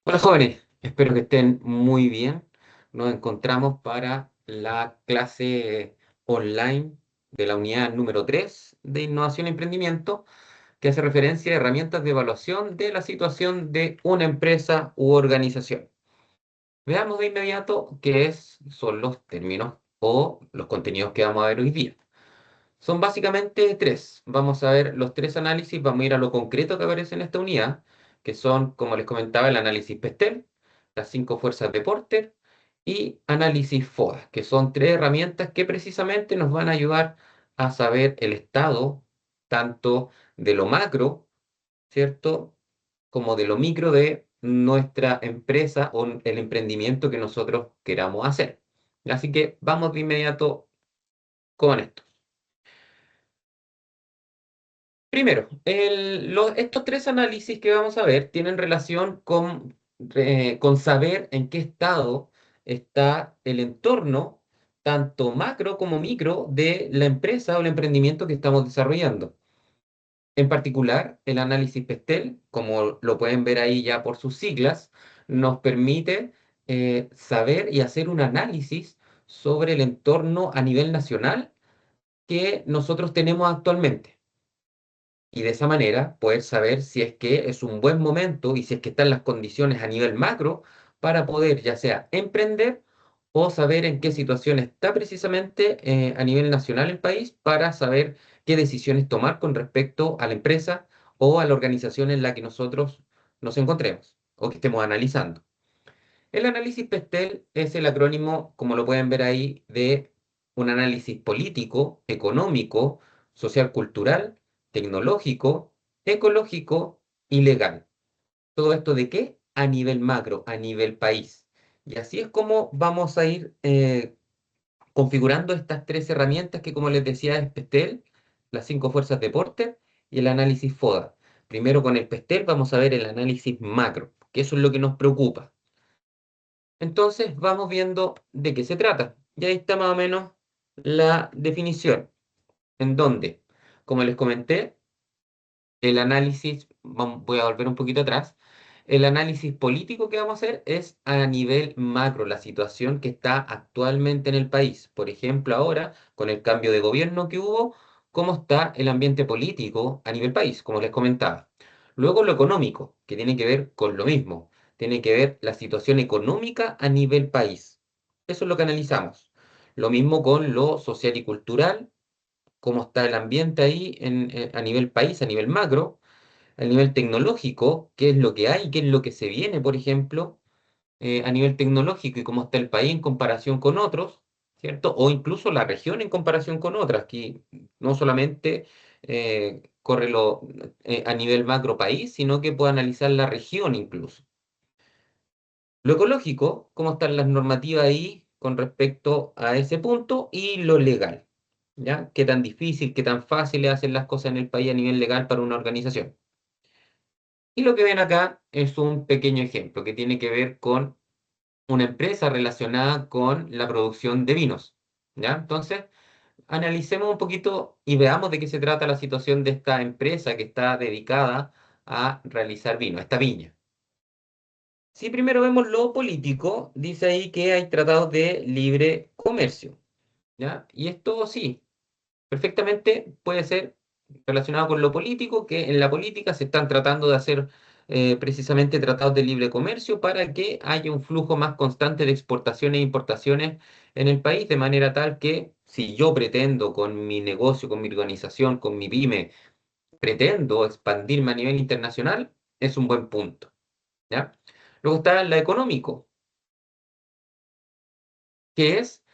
Hola jóvenes, espero que estén muy bien. Nos encontramos para la clase online de la unidad número 3 de Innovación y Emprendimiento, que hace referencia a herramientas de evaluación de la situación de una empresa u organización. Veamos de inmediato son los términos o los contenidos que vamos a ver hoy día. Son básicamente tres. Vamos a ver los tres análisis, vamos a ir a lo concreto que aparece en esta unidad, que son, como les comentaba, el análisis Pestel, las cinco fuerzas de Porter y análisis FODA, que son tres herramientas que precisamente nos van a ayudar a saber el estado tanto de lo macro, ¿cierto? Como de lo micro de nuestra empresa o el emprendimiento que nosotros queramos hacer. Así que vamos de inmediato con esto. Primero, estos tres análisis que vamos a ver tienen relación con saber en qué estado está el entorno, tanto macro como micro, de la empresa o el emprendimiento que estamos desarrollando. En particular, el análisis Pestel, como lo pueden ver ahí ya por sus siglas, nos permite saber y hacer un análisis sobre el entorno a nivel nacional que nosotros tenemos actualmente y de esa manera poder saber si es que es un buen momento y si es que están las condiciones a nivel macro para poder ya sea emprender o saber en qué situación está precisamente a nivel nacional el país para saber qué decisiones tomar con respecto a la empresa o a la organización en la que nosotros nos encontremos o que estemos analizando. El análisis PESTEL es el acrónimo, como lo pueden ver ahí, de un análisis político, económico, social, cultural, tecnológico, ecológico y legal. ¿Todo esto de qué? A nivel macro, a nivel país. Y así es como vamos a ir configurando estas tres herramientas que, como les decía, es PESTEL, las cinco fuerzas de Porter y el análisis FODA. Primero con el PESTEL vamos a ver el análisis macro, que eso es lo que nos preocupa. Entonces vamos viendo de qué se trata. Y ahí está más o menos la definición, en donde, como les comenté, el análisis, voy a volver un poquito atrás, el análisis político que vamos a hacer es a nivel macro, la situación que está actualmente en el país. Por ejemplo, ahora, con el cambio de gobierno que hubo, cómo está el ambiente político a nivel país, como les comentaba. Luego lo económico, que tiene que ver con lo mismo, tiene que ver la situación económica a nivel país. Eso es lo que analizamos. Lo mismo con lo social y cultural, cómo está el ambiente ahí a nivel país, a nivel macro, a nivel tecnológico, qué es lo que hay, qué es lo que se viene, por ejemplo, a nivel tecnológico y cómo está el país en comparación con otros, ¿cierto? O incluso la región en comparación con otras, que no solamente corre a nivel macro país, sino que puede analizar la región incluso. Lo ecológico, cómo están las normativas ahí con respecto a ese punto y lo legal, ¿ya? Qué tan difícil, qué tan fácil es hacer las cosas en el país a nivel legal para una organización. Y lo que ven acá es un pequeño ejemplo que tiene que ver con una empresa relacionada con la producción de vinos, ¿ya? Entonces, analicemos un poquito y veamos de qué se trata la situación de esta empresa que está dedicada a realizar vino, esta viña. Si primero vemos lo político, dice ahí que hay tratados de libre comercio, ¿ya? Y esto sí, perfectamente puede ser relacionado con lo político, que en la política se están tratando de hacer precisamente tratados de libre comercio para que haya un flujo más constante de exportaciones e importaciones en el país, de manera tal que si yo pretendo con mi negocio, con mi organización, con mi pyme, pretendo expandirme a nivel internacional, es un buen punto, ¿ya? Luego está la económico, que es,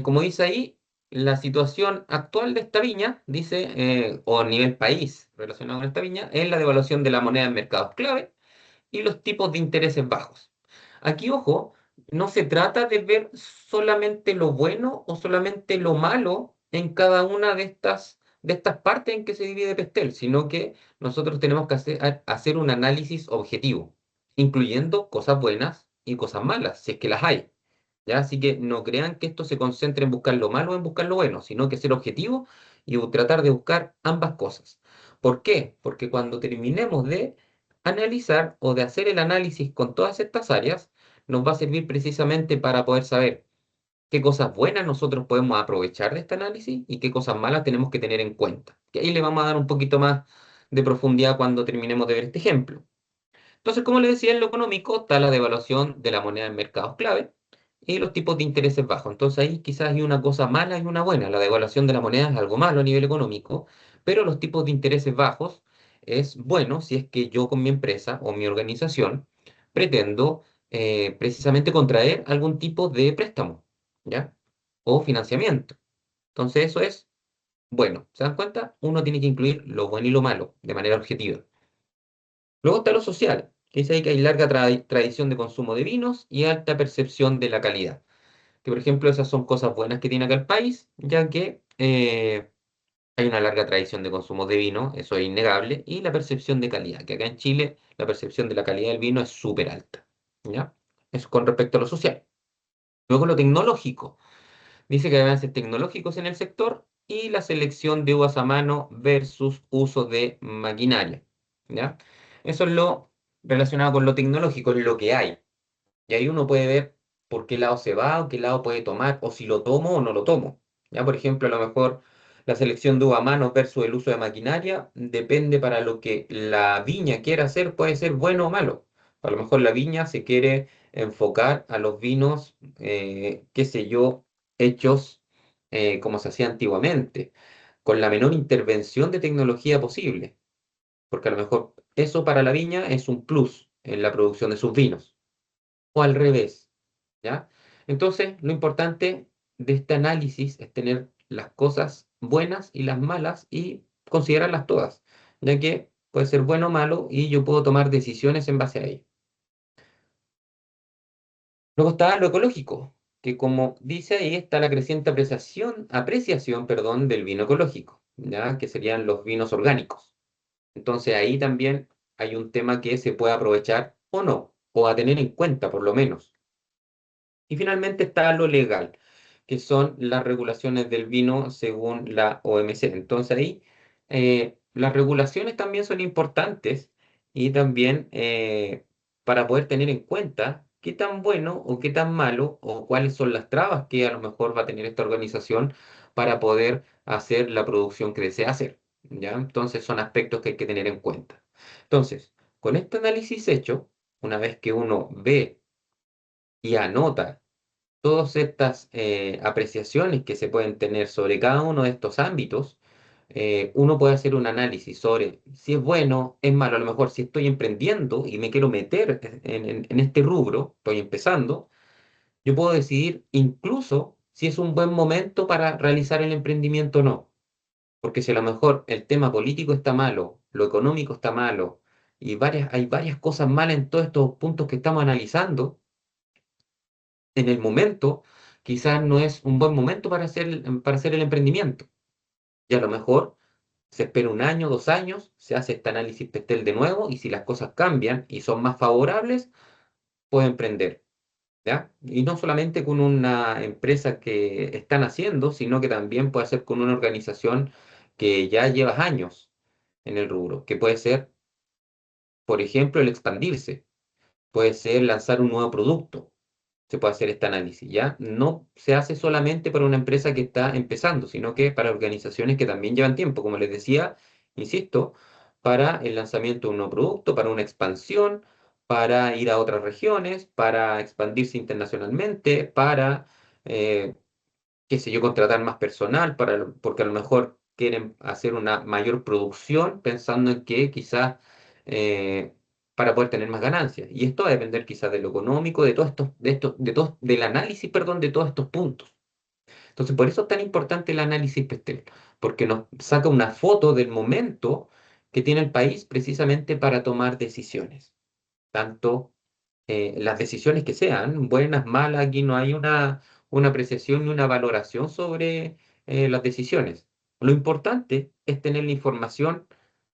como dice ahí, la situación actual de esta viña, dice, o a nivel país relacionado con esta viña, es la devaluación de la moneda en mercados clave y los tipos de intereses bajos. Aquí, ojo, no se trata de ver solamente lo bueno o solamente lo malo en cada una de estas partes en que se divide Pestel, sino que nosotros tenemos que hacer un análisis objetivo, incluyendo cosas buenas y cosas malas, si es que las hay. ¿Ya? Así que no crean que esto se concentre en buscar lo malo o en buscar lo bueno, sino que ser objetivo y tratar de buscar ambas cosas. ¿Por qué? Porque cuando terminemos de analizar o de hacer el análisis con todas estas áreas nos va a servir precisamente para poder saber qué cosas buenas nosotros podemos aprovechar de este análisis y qué cosas malas tenemos que tener en cuenta. Que ahí le vamos a dar un poquito más de profundidad cuando terminemos de ver este ejemplo. Entonces, como les decía, en lo económico está la devaluación de la moneda en mercados clave y los tipos de intereses bajos. Entonces, ahí quizás hay una cosa mala y una buena. La devaluación de la moneda es algo malo a nivel económico, pero los tipos de intereses bajos es bueno si es que yo con mi empresa o mi organización pretendo precisamente contraer algún tipo de préstamo, ¿ya? O financiamiento. Entonces, eso es bueno. ¿Se dan cuenta? Uno tiene que incluir lo bueno y lo malo de manera objetiva. Luego está lo social, que dice ahí que hay larga tradición de consumo de vinos y alta percepción de la calidad. Que por ejemplo esas son cosas buenas que tiene acá el país, ya que hay una larga tradición de consumo de vino, eso es innegable, y la percepción de calidad, que acá en Chile la percepción de la calidad del vino es súper alta. ¿Ya? Eso con respecto a lo social. Luego lo tecnológico. Dice que hay avances tecnológicos en el sector y la selección de uvas a mano versus uso de maquinaria. ¿Ya? Eso es lo relacionado con lo tecnológico, es lo que hay. Y ahí uno puede ver por qué lado se va o qué lado puede tomar, o si lo tomo o no lo tomo. Ya, por ejemplo, a lo mejor la selección de uva a mano versus el uso de maquinaria depende para lo que la viña quiera hacer, puede ser bueno o malo. A lo mejor la viña se quiere enfocar a los vinos, qué sé yo, hechos como se hacía antiguamente, con la menor intervención de tecnología posible, porque a lo mejor eso para la viña es un plus en la producción de sus vinos, o al revés. ¿Ya? Entonces, lo importante de este análisis es tener las cosas buenas y las malas y considerarlas todas, ya que puede ser bueno o malo y yo puedo tomar decisiones en base a ello. Luego está lo ecológico, que como dice ahí está la creciente apreciación, perdón, del vino ecológico, ¿ya? Que serían los vinos orgánicos. Entonces ahí también hay un tema que se puede aprovechar o no, o a tener en cuenta por lo menos. Y finalmente está lo legal, que son las regulaciones del vino según la OMC. Entonces ahí las regulaciones también son importantes y también para poder tener en cuenta qué tan bueno o qué tan malo o cuáles son las trabas que a lo mejor va a tener esta organización para poder hacer la producción que desea hacer. ¿Ya? Entonces son aspectos que hay que tener en cuenta. Entonces, con este análisis hecho, una vez que uno ve y anota todas estas apreciaciones que se pueden tener sobre cada uno de estos ámbitos, uno puede hacer un análisis sobre si es bueno, es malo. A lo mejor si estoy emprendiendo y me quiero meter en este rubro, estoy empezando, yo puedo decidir incluso si es un buen momento para realizar el emprendimiento o no. Porque si a lo mejor el tema político está malo, lo económico está malo, y hay varias cosas malas en todos estos puntos que estamos analizando, en el momento, quizás no es un buen momento para hacer el emprendimiento. Y a lo mejor se espera un año, 2 años, se hace este análisis PESTEL de nuevo y si las cosas cambian y son más favorables, puede emprender. ¿Ya? Y no solamente con una empresa que están haciendo, sino que también puede ser con una organización que ya lleva años en el rubro, que puede ser, por ejemplo, el expandirse, puede ser lanzar un nuevo producto, se puede hacer este análisis, ¿ya? No se hace solamente para una empresa que está empezando, sino que para organizaciones que también llevan tiempo, como les decía, insisto, para el lanzamiento de un nuevo producto, para una expansión, para ir a otras regiones, para expandirse internacionalmente, para, eh, qué sé yo, contratar más personal, porque a lo mejor quieren hacer una mayor producción pensando en que quizás para poder tener más ganancias. Y esto va a depender quizás de lo económico, del análisis, perdón, de todos estos puntos. Entonces, por eso es tan importante el análisis PESTEL, porque nos saca una foto del momento que tiene el país precisamente para tomar decisiones, tanto las decisiones que sean, buenas, malas, aquí no hay una apreciación ni una valoración sobre las decisiones. Lo importante es tener la información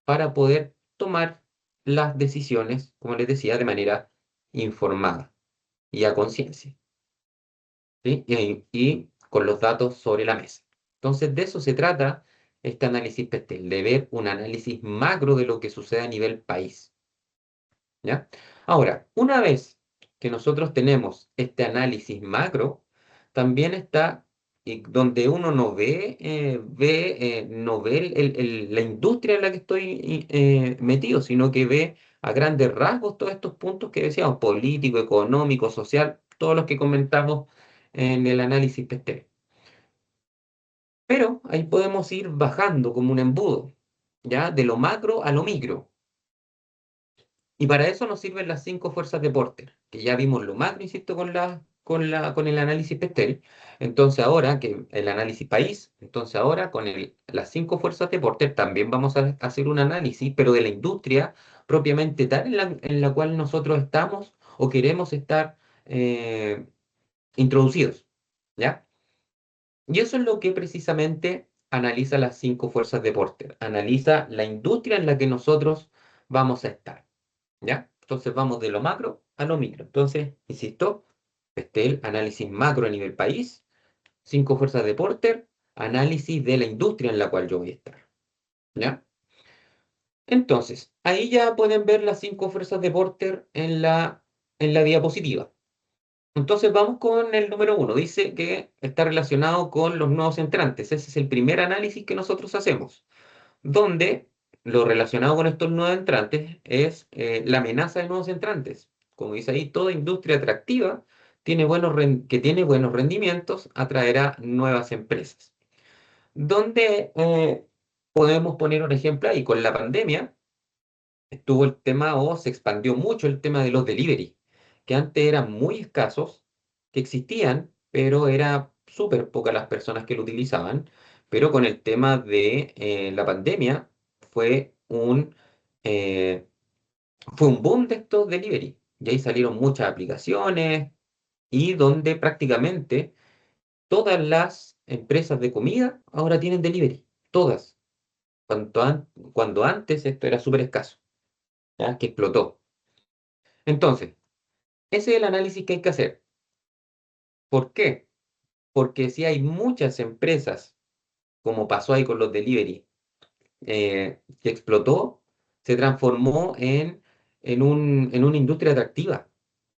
para poder tomar las decisiones, como les decía, de manera informada y a conciencia, ¿sí? Y con los datos sobre la mesa. Entonces, de eso se trata este análisis PESTEL, de ver un análisis macro de lo que sucede a nivel país. ¿ya? Ahora, una vez que nosotros tenemos este análisis macro, también está donde uno no ve, no ve la industria en la que estoy metido, sino que ve a grandes rasgos todos estos puntos que decíamos, político, económico, social, todos los que comentamos en el análisis PESTEL. Pero ahí podemos ir bajando como un embudo, ¿ya? De lo macro a lo micro. Y para eso nos sirven las cinco fuerzas de Porter, que ya vimos lo macro, insisto, con el análisis Pestel. Entonces ahora, que el análisis país, entonces ahora con las cinco fuerzas de Porter también vamos a hacer un análisis, pero de la industria propiamente tal en la cual nosotros estamos o queremos estar eh, introducidos, ¿ya? Y eso es lo que precisamente analiza las cinco fuerzas de Porter, analiza la industria en la que nosotros vamos a estar. ¿Ya? Entonces vamos de lo macro a lo micro. Entonces, insisto, el análisis macro a nivel país, cinco fuerzas de Porter, análisis de la industria en la cual yo voy a estar. ¿Ya? Entonces, ahí ya pueden ver las cinco fuerzas de Porter en la diapositiva. Entonces vamos con el número uno. Dice que está relacionado con los nuevos entrantes. Ese es el primer análisis que nosotros hacemos, donde lo relacionado con estos nuevos entrantes es la amenaza de nuevos entrantes. Como dice ahí, toda industria atractiva que tiene buenos rendimientos atraerá nuevas empresas. Donde podemos poner un ejemplo ahí, con la pandemia estuvo el tema o se expandió mucho el tema de los delivery, que antes eran muy escasos, que existían, pero era súper pocas las personas que lo utilizaban. Pero con el tema de la pandemia fue eh, fue un boom de estos delivery. Y ahí salieron muchas aplicaciones y donde prácticamente todas las empresas de comida ahora tienen delivery. Todas. Cuando antes esto era súper escaso, ¿ya? Que explotó. Entonces, ese es el análisis que hay que hacer. ¿Por qué? Porque si hay muchas empresas, como pasó ahí con los delivery, que explotó, se transformó en una industria atractiva,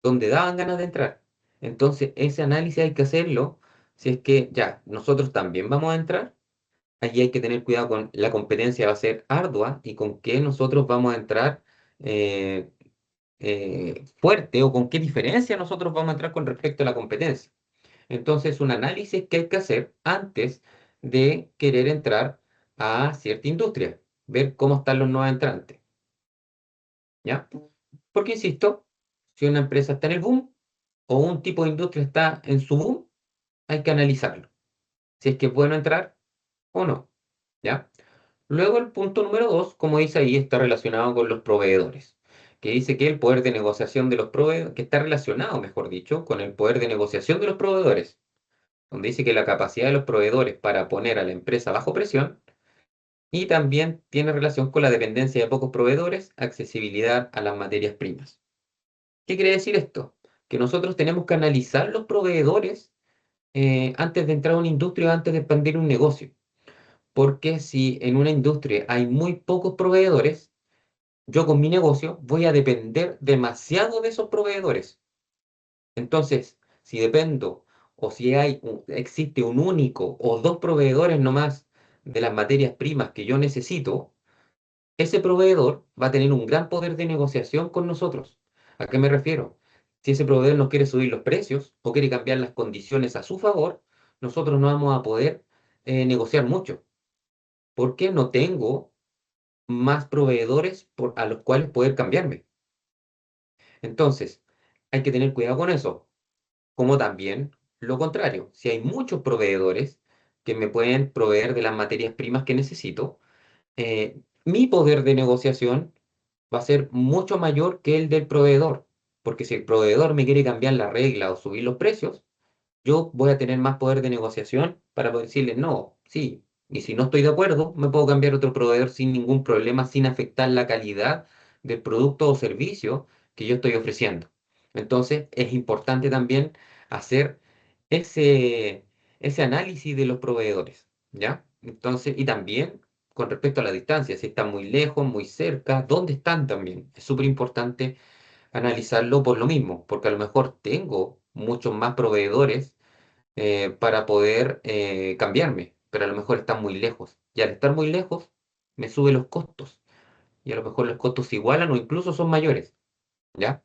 donde daban ganas de entrar. Entonces, ese análisis hay que hacerlo si es que ya nosotros también vamos a entrar. Allí hay que tener cuidado con la competencia, va a ser ardua y con qué nosotros vamos a entrar eh, fuerte o con qué diferencia nosotros vamos a entrar con respecto a la competencia. Entonces, un análisis que hay que hacer antes de querer entrar a cierta industria, ver cómo están los nuevos entrantes, ¿ya? Porque, insisto, si una empresa está en el boom o un tipo de industria está en su boom, hay que analizarlo, si es que es bueno entrar o no, ¿ya? Luego el punto número dos, como dice ahí, está relacionado con los proveedores, que dice que el poder de negociación de los proveedores, que está relacionado, mejor dicho, con el poder de negociación de los proveedores, donde dice que la capacidad de los proveedores para poner a la empresa bajo presión y también tiene relación con la dependencia de pocos proveedores, accesibilidad a las materias primas. ¿Qué quiere decir esto? Que nosotros tenemos que analizar los proveedores antes de entrar a una industria o antes de expandir un negocio. Porque si en una industria hay muy pocos proveedores, yo con mi negocio voy a depender demasiado de esos proveedores. Entonces, si dependo o si existe un único o dos proveedores nomás de las materias primas que yo necesito, ese proveedor va a tener un gran poder de negociación con nosotros. ¿A qué me refiero? Si ese proveedor nos quiere subir los precios o quiere cambiar las condiciones a su favor, nosotros no vamos a poder negociar mucho, porque no tengo más proveedores a los cuales poder cambiarme. Entonces, hay que tener cuidado con eso. Como también lo contrario, si hay muchos proveedores que me pueden proveer de las materias primas que necesito, mi poder de negociación va a ser mucho mayor que el del proveedor, porque si el proveedor me quiere cambiar la regla o subir los precios, yo voy a tener más poder de negociación para poder decirle no, sí, y si no estoy de acuerdo, me puedo cambiar a otro proveedor sin ningún problema, sin afectar la calidad del producto o servicio que yo estoy ofreciendo. Entonces, es importante también hacer ese, ese análisis de los proveedores, ¿ya? Entonces, y también con respecto a la distancia, si están muy lejos, muy cerca, ¿dónde están también? Es súper importante analizarlo por lo mismo, porque a lo mejor tengo muchos más proveedores para poder cambiarme, pero a lo mejor están muy lejos. Y al estar muy lejos, me sube los costos. Y a lo mejor los costos se igualan o incluso son mayores, ¿ya?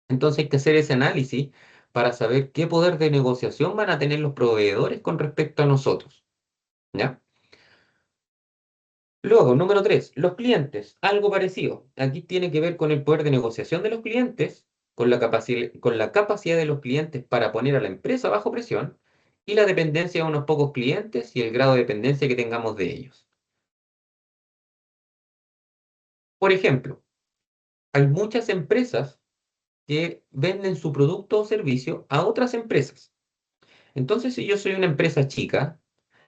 Entonces hay que hacer ese análisis para saber qué poder de negociación van a tener los proveedores con respecto a nosotros, ¿ya? Luego, número 3, los clientes, algo parecido. Aquí tiene que ver con el poder de negociación de los clientes, con la capacidad de los clientes para poner a la empresa bajo presión y la dependencia de unos pocos clientes y el grado de dependencia que tengamos de ellos. Por ejemplo, hay muchas empresas que venden su producto o servicio a otras empresas. Entonces, si yo soy una empresa chica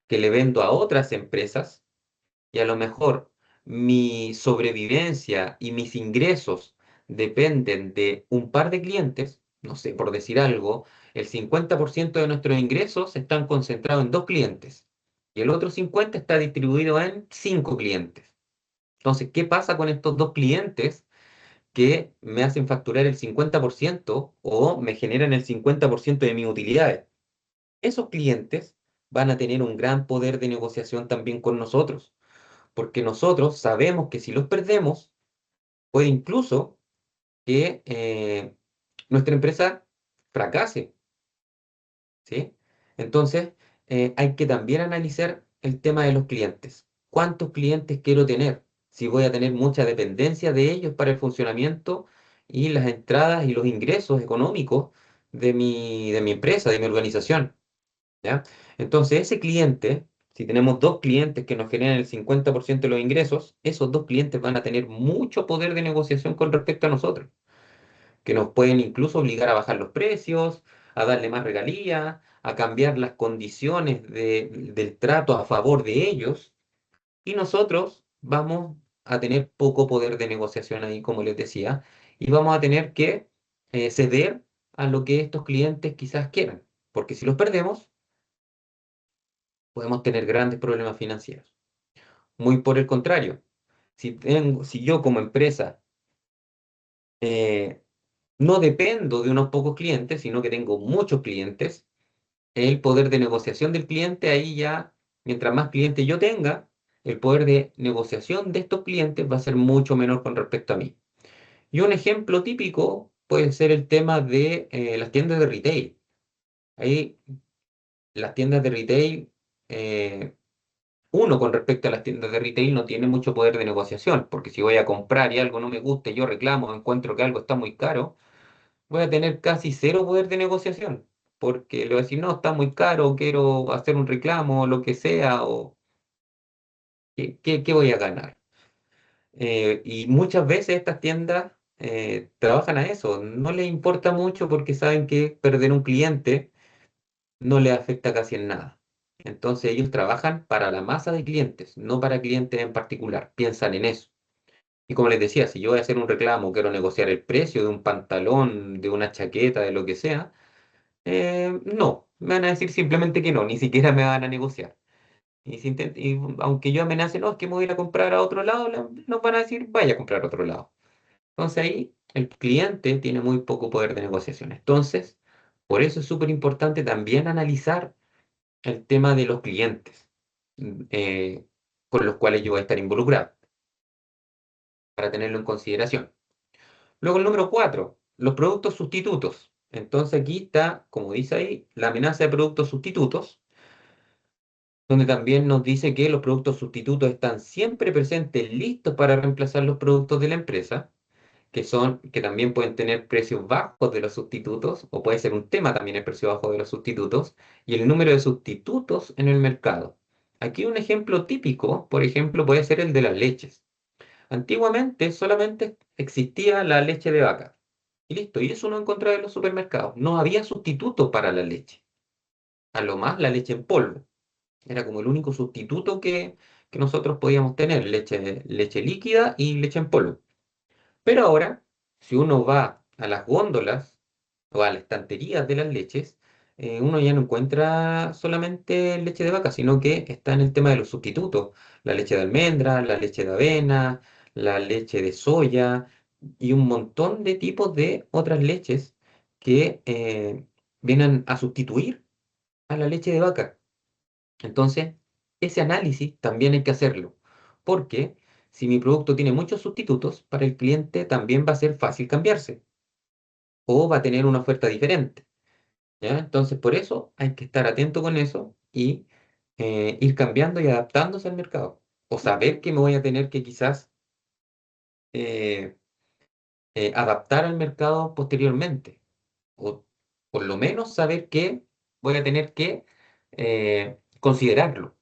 que le vendo a otras empresas, y a lo mejor mi sobrevivencia y mis ingresos dependen de un par de clientes, no sé, por decir algo, el 50% de nuestros ingresos están concentrados en dos clientes y el otro 50% está distribuido en cinco clientes. Entonces, ¿qué pasa con estos dos clientes que me hacen facturar el 50% o me generan el 50% de mis utilidades? Esos clientes van a tener un gran poder de negociación también con nosotros porque nosotros sabemos que si los perdemos, puede incluso que nuestra empresa fracase, ¿sí? Entonces, hay que también analizar el tema de los clientes. ¿Cuántos clientes quiero tener? Si voy a tener mucha dependencia de ellos para el funcionamiento y las entradas y los ingresos económicos de mi empresa, de mi organización. ¿Ya? Entonces, ese cliente, si tenemos dos clientes que nos generan el 50% de los ingresos, esos dos clientes van a tener mucho poder de negociación con respecto a nosotros, que nos pueden incluso obligar a bajar los precios, a darle más regalías, a cambiar las condiciones del trato a favor de ellos, y nosotros vamos a tener poco poder de negociación ahí, como les decía, y vamos a tener que ceder a lo que estos clientes quizás quieran, porque si los perdemos, podemos tener grandes problemas financieros. Muy por el contrario, si yo como empresa eh, no dependo de unos pocos clientes, sino que tengo muchos clientes, el poder de negociación del cliente ahí ya, mientras más clientes yo tenga, el poder de negociación de estos clientes va a ser mucho menor con respecto a mí. Y un ejemplo típico puede ser el tema de las tiendas de retail. Ahí las tiendas de retail eh, uno con respecto a las tiendas de retail no tiene mucho poder de negociación, porque si voy a comprar y algo no me gusta, y yo reclamo, encuentro que algo está muy caro, voy a tener casi cero poder de negociación, porque le voy a decir, no, está muy caro, quiero hacer un reclamo, o lo que sea, o qué voy a ganar? Y muchas veces estas tiendas trabajan a eso, no les importa mucho porque saben que perder un cliente no le afecta casi en nada. Entonces ellos trabajan para la masa de clientes, no para clientes en particular. Piensan en eso. Y como les decía, si yo voy a hacer un reclamo, quiero negociar el precio de un pantalón, de una chaqueta, de lo que sea, no, me van a decir simplemente que no, ni siquiera me van a negociar. Y aunque yo amenace, no, es que me voy a ir a comprar a otro lado, nos van a decir, vaya a comprar a otro lado. Entonces ahí el cliente tiene muy poco poder de negociación. Entonces, por eso es súper importante también analizar el tema de los clientes con los cuales yo voy a estar involucrado, para tenerlo en consideración. Luego el número 4, los productos sustitutos. Entonces aquí está, como dice ahí, la amenaza de productos sustitutos, donde también nos dice que los productos sustitutos están siempre presentes, listos para reemplazar los productos de la empresa, que también pueden tener precios bajos de los sustitutos, o puede ser un tema también el precio bajo de los sustitutos, y el número de sustitutos en el mercado. Aquí un ejemplo típico, por ejemplo, puede ser el de las leches. Antiguamente solamente existía la leche de vaca. Y listo, y eso no encontraba en los supermercados. No había sustituto para la leche. A lo más la leche en polvo. Era como el único sustituto que nosotros podíamos tener, leche líquida y leche en polvo. Pero ahora, si uno va a las góndolas o a las estanterías de las leches, uno ya no encuentra solamente leche de vaca, sino que está en el tema de los sustitutos. La leche de almendra, la leche de avena, la leche de soya. y un montón de tipos de otras leches que vienen a sustituir a la leche de vaca. Entonces, ese análisis también hay que hacerlo, porque si mi producto tiene muchos sustitutos, para el cliente también va a ser fácil cambiarse o va a tener una oferta diferente. ¿Ya? Entonces, por eso hay que estar atento con eso y ir cambiando y adaptándose al mercado. O saber que me voy a tener que quizás eh, adaptar al mercado posteriormente. O por lo menos saber que voy a tener que considerarlo.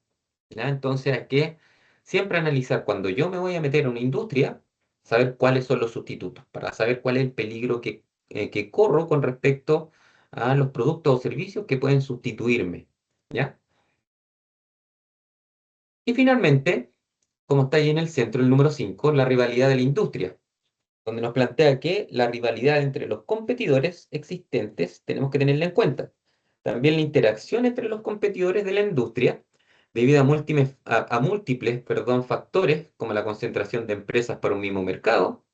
¿Ya? Entonces hay que siempre analizar cuando yo me voy a meter a una industria, saber cuáles son los sustitutos, para saber cuál es el peligro que corro con respecto a los productos o servicios que pueden sustituirme. ¿Ya? Y finalmente, como está ahí en el centro, el número 5, la rivalidad de la industria, donde nos plantea que la rivalidad entre los competidores existentes tenemos que tenerla en cuenta. También la interacción entre los competidores de la industria, debido a múltiples, perdón, factores, como la concentración de empresas para un mismo mercado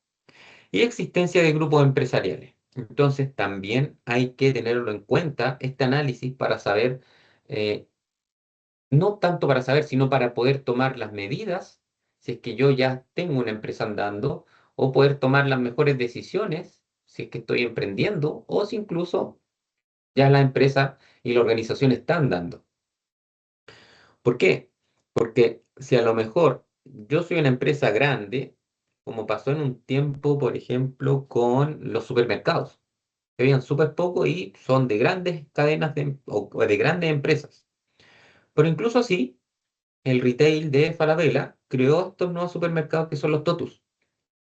y existencia de grupos empresariales. Entonces, también hay que tenerlo en cuenta este análisis para saber, eh, no tanto para saber, sino para poder tomar las medidas, si es que yo ya tengo una empresa andando, o poder tomar las mejores decisiones, si es que estoy emprendiendo, o si incluso ya la empresa y la organización están dando. ¿Por qué? Porque si a lo mejor yo soy una empresa grande, como pasó en un tiempo, por ejemplo, con los supermercados, que habían súper poco y son de grandes cadenas o de grandes empresas. Pero incluso así, el retail de Falabella creó estos nuevos supermercados que son los Totus,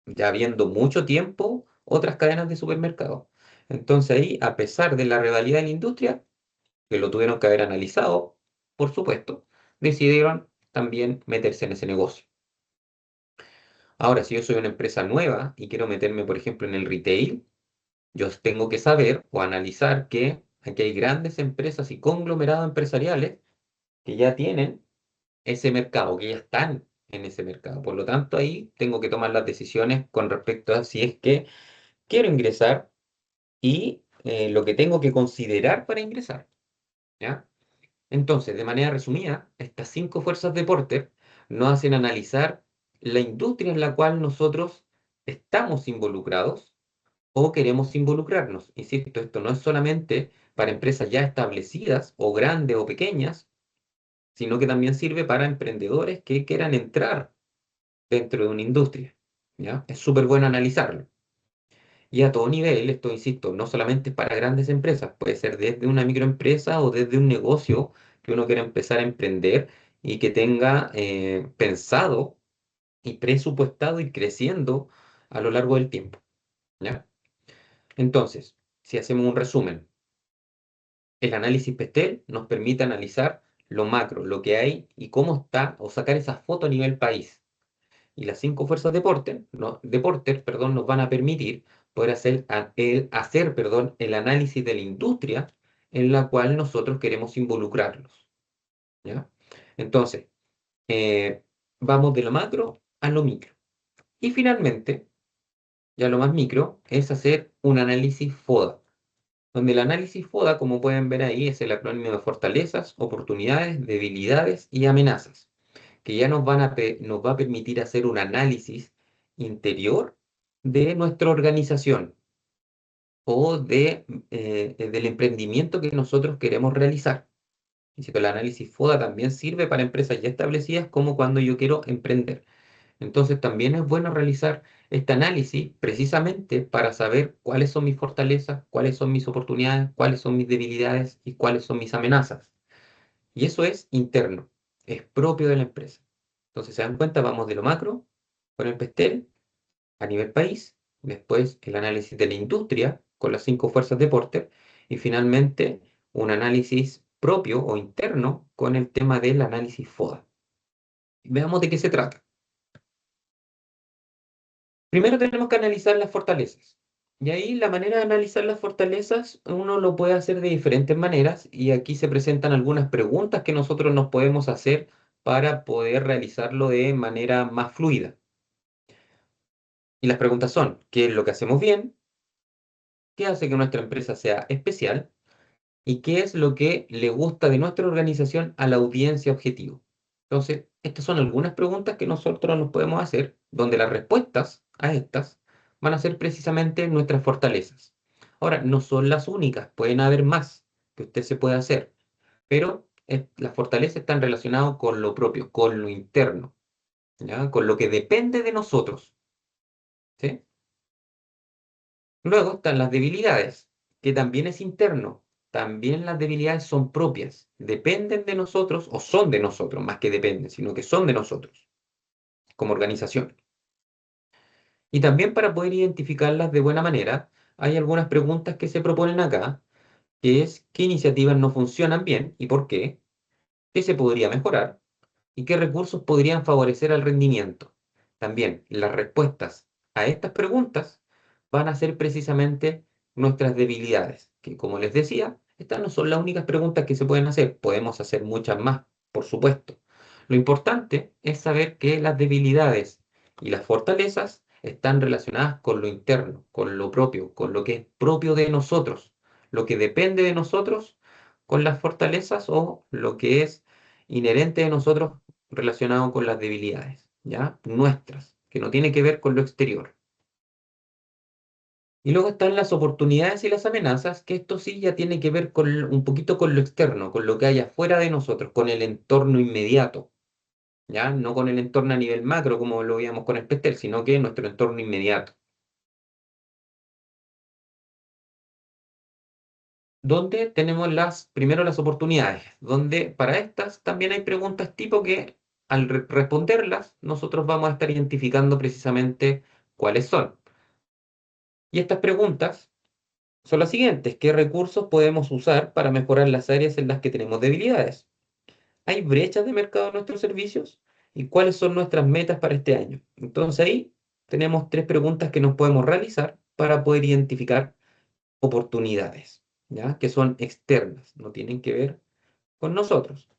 ya habiendo mucho tiempo otras cadenas de supermercados. Entonces ahí, a pesar de la rivalidad en la industria, que lo tuvieron que haber analizado, por supuesto, decidieron también meterse en ese negocio. Ahora, si yo soy una empresa nueva y quiero meterme, por ejemplo, en el retail, yo tengo que saber o analizar que aquí hay grandes empresas y conglomerados empresariales que ya tienen ese mercado, que ya están en ese mercado. Por lo tanto, ahí tengo que tomar las decisiones con respecto a si es que quiero ingresar y lo que tengo que considerar para ingresar. ¿Ya? Entonces, de manera resumida, estas 5 fuerzas de Porter nos hacen analizar la industria en la cual nosotros estamos involucrados o queremos involucrarnos. Insisto, esto no es solamente para empresas ya establecidas o grandes o pequeñas, sino que también sirve para emprendedores que quieran entrar dentro de una industria. ¿Ya? Es súper bueno analizarlo. Y a todo nivel, esto insisto, no solamente es para grandes empresas, puede ser desde una microempresa o desde un negocio que uno quiera empezar a emprender y que tenga pensado y presupuestado ir creciendo a lo largo del tiempo. ¿Ya? Entonces, si hacemos un resumen, el análisis PESTEL nos permite analizar lo macro, lo que hay y cómo está, o sacar esa foto a nivel país. Y las 5 fuerzas de Porter, perdón, nos van a permitir poder hacer, perdón, el análisis de la industria en la cual nosotros queremos involucrarlos. ¿Ya? Entonces, eh, vamos de lo macro a lo micro. Y finalmente, ya lo más micro, es hacer un análisis FODA, donde el análisis FODA, como pueden ver ahí, es el acrónimo de fortalezas, oportunidades, debilidades y amenazas, que ya nos va a permitir hacer un análisis interior de nuestra organización o del emprendimiento que nosotros queremos realizar. Y si el análisis FODA también sirve para empresas ya establecidas como cuando yo quiero emprender. Entonces también es bueno realizar este análisis precisamente para saber cuáles son mis fortalezas, cuáles son mis oportunidades, cuáles son mis debilidades y cuáles son mis amenazas. Y eso es interno, es propio de la empresa. Entonces, se dan cuenta, vamos de lo macro con el PESTEL a nivel país, después el análisis de la industria con las 5 fuerzas de Porter y finalmente un análisis propio o interno con el tema del análisis FODA. Veamos de qué se trata. Primero tenemos que analizar las fortalezas. Y ahí la manera de analizar las fortalezas uno lo puede hacer de diferentes maneras y aquí se presentan algunas preguntas que nosotros nos podemos hacer para poder realizarlo de manera más fluida. Y las preguntas son, ¿qué es lo que hacemos bien? ¿Qué hace que nuestra empresa sea especial? ¿Y qué es lo que le gusta de nuestra organización a la audiencia objetivo? Entonces, estas son algunas preguntas que nosotros nos podemos hacer, donde las respuestas a estas van a ser precisamente nuestras fortalezas. Ahora, no son las únicas, pueden haber más que usted se puede hacer, pero las fortalezas están relacionadas con lo propio, con lo interno, ¿ya? Con lo que depende de nosotros, ¿sí? Luego están las debilidades, que también es interno. También las debilidades son propias, dependen de nosotros o son de nosotros, más que dependen, sino que son de nosotros como organización. Y también para poder identificarlas de buena manera, hay algunas preguntas que se proponen acá, que es qué iniciativas no funcionan bien y por qué, qué se podría mejorar y qué recursos podrían favorecer al rendimiento. También las respuestas a estas preguntas van a ser precisamente nuestras debilidades, que como les decía, estas no son las únicas preguntas que se pueden hacer, podemos hacer muchas más, por supuesto. Lo importante es saber que las debilidades y las fortalezas están relacionadas con lo interno, con lo propio, con lo que es propio de nosotros, lo que depende de nosotros con las fortalezas o lo que es inherente de nosotros relacionado con las debilidades, ¿ya? Nuestras, que no tiene que ver con lo exterior. Y luego están las oportunidades y las amenazas, que esto sí ya tiene que ver con un poquito con lo externo, con lo que hay afuera de nosotros, con el entorno inmediato, ¿ya? No con el entorno a nivel macro, como lo veíamos con el PESTEL, sino que nuestro entorno inmediato. Donde tenemos primero las oportunidades, donde para estas también hay preguntas tipo que al responderlas nosotros vamos a estar identificando precisamente cuáles son. Y estas preguntas son las siguientes: ¿qué recursos podemos usar para mejorar las áreas en las que tenemos debilidades? ¿Hay brechas de mercado en nuestros servicios? ¿Y cuáles son nuestras metas para este año? Entonces ahí tenemos tres preguntas que nos podemos realizar para poder identificar oportunidades, ¿ya? Que son externas, no tienen que ver con nosotros.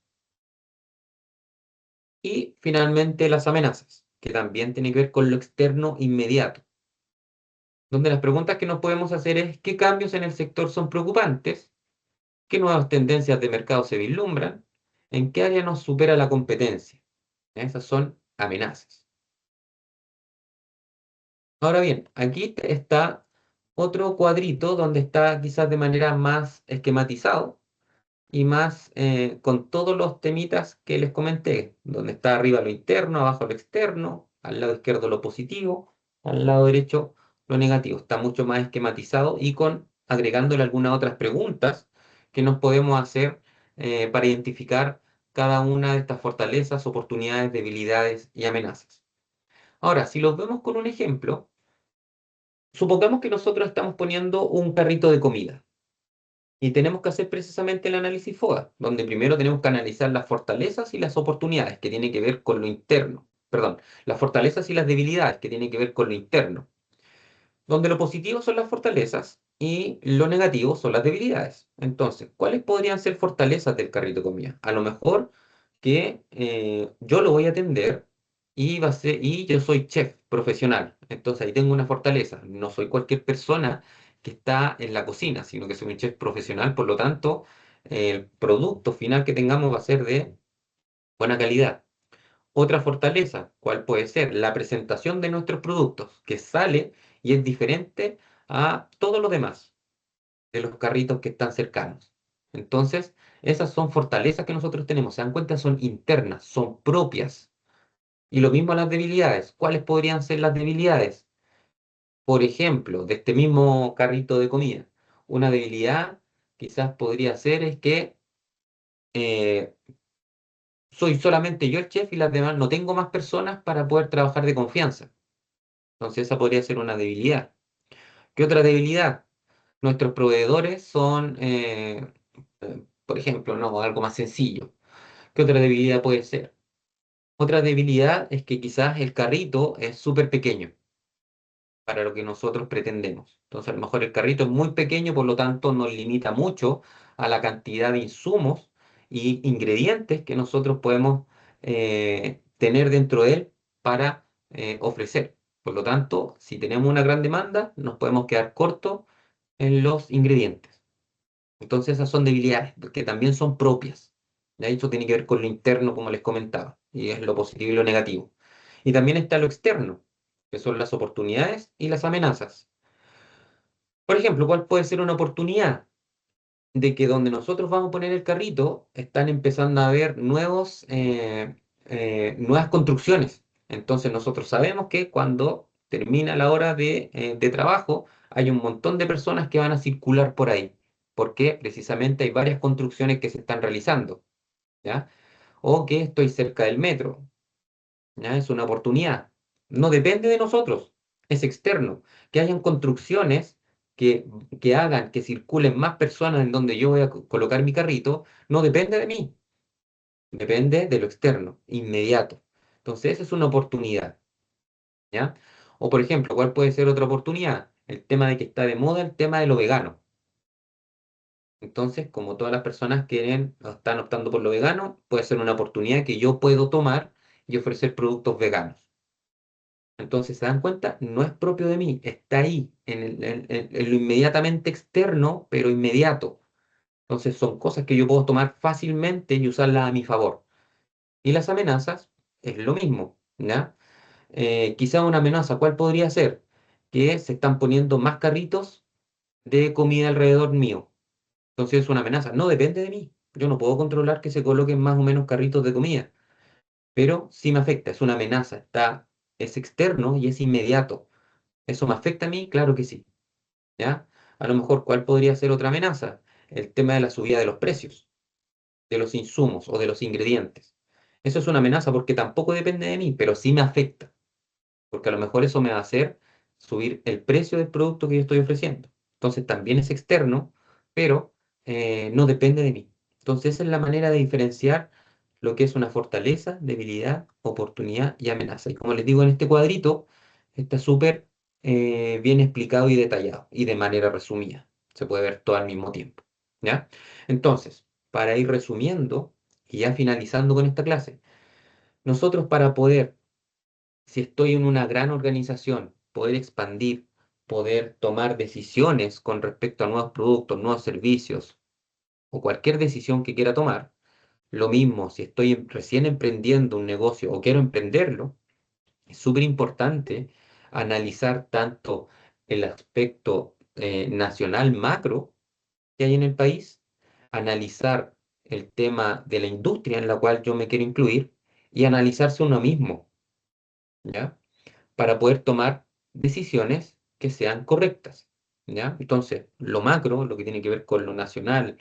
Y finalmente las amenazas, que también tienen que ver con lo externo inmediato, donde las preguntas que nos podemos hacer es ¿qué cambios en el sector son preocupantes? ¿Qué nuevas tendencias de mercado se vislumbran? ¿En qué área nos supera la competencia? Esas son amenazas. Ahora bien, aquí está otro cuadrito donde está quizás de manera más esquematizado y más con todos los temitas que les comenté, donde está arriba lo interno, abajo lo externo, al lado izquierdo lo positivo, al lado derecho lo negativo. Está mucho más esquematizado y con agregándole algunas otras preguntas que nos podemos hacer para identificar cada una de estas fortalezas, oportunidades, debilidades y amenazas. Ahora, si los vemos con un ejemplo, supongamos que nosotros estamos poniendo un carrito de comida. Y tenemos que hacer precisamente el análisis FODA, donde primero tenemos que analizar las fortalezas y las oportunidades, que tiene que ver con lo interno. Perdón, las fortalezas y las debilidades, que tiene que ver con lo interno. Donde lo positivo son las fortalezas y lo negativo son las debilidades. Entonces, ¿cuáles podrían ser fortalezas del carrito de comida? A lo mejor que yo lo voy a atender y yo soy chef profesional. Entonces ahí tengo una fortaleza. No soy cualquier persona que está en la cocina, sino que soy un chef profesional. Por lo tanto, el producto final que tengamos va a ser de buena calidad. Otra fortaleza, ¿cuál puede ser? La presentación de nuestros productos, que sale y es diferente a todo lo demás de los carritos que están cercanos. Entonces, esas son fortalezas que nosotros tenemos. Se dan cuenta, son internas, son propias. Y lo mismo las debilidades. ¿Cuáles podrían ser las debilidades? Por ejemplo, de este mismo carrito de comida. Una debilidad quizás podría ser es que eh, soy solamente yo el chef y las demás no tengo más personas para poder trabajar de confianza. Entonces esa podría ser una debilidad. ¿Qué otra debilidad? Nuestros proveedores son, por ejemplo, no, algo más sencillo. ¿Qué otra debilidad puede ser? Otra debilidad es que quizás el carrito es súper pequeño para lo que nosotros pretendemos. Entonces a lo mejor el carrito es muy pequeño, por lo tanto nos limita mucho a la cantidad de insumos y ingredientes que nosotros podemos tener dentro de él para ofrecer. Por lo tanto, si tenemos una gran demanda, nos podemos quedar cortos en los ingredientes. Entonces esas son debilidades que también son propias. ¿Ya? Eso tiene que ver con lo interno, como les comentaba, y es lo positivo y lo negativo. Y también está lo externo, que son las oportunidades y las amenazas. Por ejemplo, ¿cuál puede ser una oportunidad? De que donde nosotros vamos a poner el carrito, están empezando a haber nuevas construcciones. Entonces nosotros sabemos que cuando termina la hora de trabajo, hay un montón de personas que van a circular por ahí, porque precisamente hay varias construcciones que se están realizando, ¿ya? O que estoy cerca del metro, ¿ya? Es una oportunidad. No depende de nosotros, es externo. Que hayan construcciones que, que hagan que circulen más personas en donde yo voy a colocar mi carrito, no depende de mí, depende de lo externo, inmediato. Entonces, esa es una oportunidad, ¿ya? O por ejemplo, ¿cuál puede ser otra oportunidad? El tema de que está de moda el tema de lo vegano. Entonces, como todas las personas quieren o están optando por lo vegano, puede ser una oportunidad que yo puedo tomar y ofrecer productos veganos. Entonces, ¿se dan cuenta? No es propio de mí, está ahí, en lo inmediatamente externo, pero inmediato. Entonces, son cosas que yo puedo tomar fácilmente y usarlas a mi favor. Y las amenazas es lo mismo, ¿ya? Quizá una amenaza, ¿cuál podría ser? Que se están poniendo más carritos de comida alrededor mío. Entonces, es una amenaza. No depende de mí. Yo no puedo controlar que se coloquen más o menos carritos de comida, pero sí me afecta, es una amenaza, es externo y es inmediato. ¿Eso me afecta a mí? Claro que sí, ¿ya? A lo mejor, ¿cuál podría ser otra amenaza? El tema de la subida de los precios, de los insumos o de los ingredientes. Eso es una amenaza porque tampoco depende de mí, pero sí me afecta, porque a lo mejor eso me va a hacer subir el precio del producto que yo estoy ofreciendo. Entonces también es externo, pero no depende de mí. Entonces esa es la manera de diferenciar lo que es una fortaleza, debilidad, oportunidad y amenaza. Y como les digo en este cuadrito, está súper bien explicado y detallado y de manera resumida. Se puede ver todo al mismo tiempo. ¿Ya? Entonces, para ir resumiendo y ya finalizando con esta clase, nosotros para poder, si estoy en una gran organización, poder expandir, poder tomar decisiones con respecto a nuevos productos, nuevos servicios o cualquier decisión que quiera tomar, lo mismo, si estoy recién emprendiendo un negocio o quiero emprenderlo, es súper importante analizar tanto el aspecto nacional macro que hay en el país, analizar el tema de la industria en la cual yo me quiero incluir y analizarse uno mismo, ¿ya? Para poder tomar decisiones que sean correctas, ¿ya? Entonces, lo macro, lo que tiene que ver con lo nacional,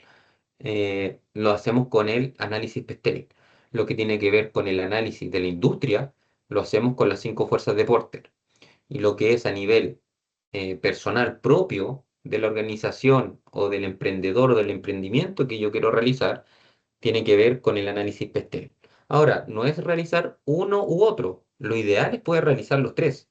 lo hacemos con el análisis Pestel. Lo que tiene que ver con el análisis de la industria, lo hacemos con las cinco fuerzas de Porter. Y lo que es a nivel personal propio de la organización o del emprendedor o del emprendimiento que yo quiero realizar, tiene que ver con el análisis Pestel. Ahora, no es realizar uno u otro. Lo ideal es poder realizar los tres,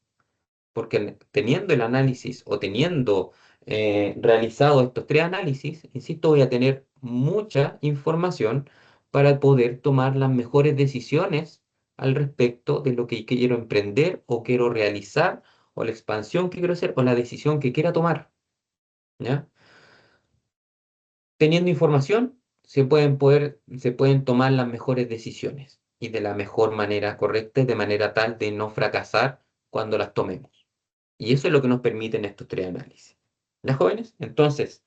porque teniendo el análisis o teniendo realizado estos tres análisis, insisto, voy a tener mucha información para poder tomar las mejores decisiones al respecto de lo que quiero emprender o quiero realizar o la expansión que quiero hacer o la decisión que quiera tomar, ¿ya? Teniendo información, se pueden tomar las mejores decisiones y de la mejor manera correcta y de manera tal de no fracasar cuando las tomemos. Y eso es lo que nos permiten estos tres análisis. ¿Las jóvenes? Entonces,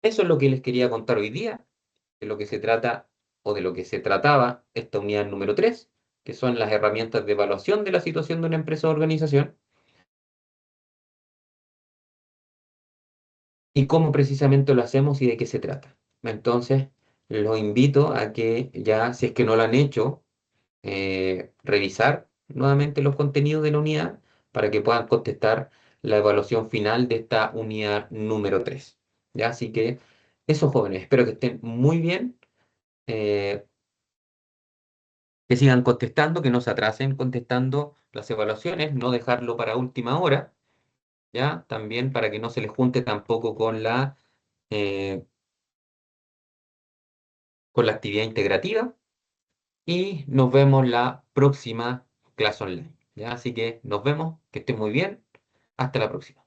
eso es lo que les quería contar hoy día, de lo que se trata o de lo que se trataba esta unidad número 3, que son las herramientas de evaluación de la situación de una empresa o organización y cómo precisamente lo hacemos y de qué se trata. Entonces, los invito a que ya, si es que no lo han hecho, revisar nuevamente los contenidos de la unidad para que puedan contestar la evaluación final de esta unidad número 3. ¿Ya? Así que esos jóvenes, espero que estén muy bien, eh, que sigan contestando, que no se atrasen contestando las evaluaciones, no dejarlo para última hora, ¿ya? También para que no se les junte tampoco eh, con la actividad integrativa y nos vemos la próxima clase online. ¿ya? Así que nos vemos, que esté muy bien. Hasta la próxima.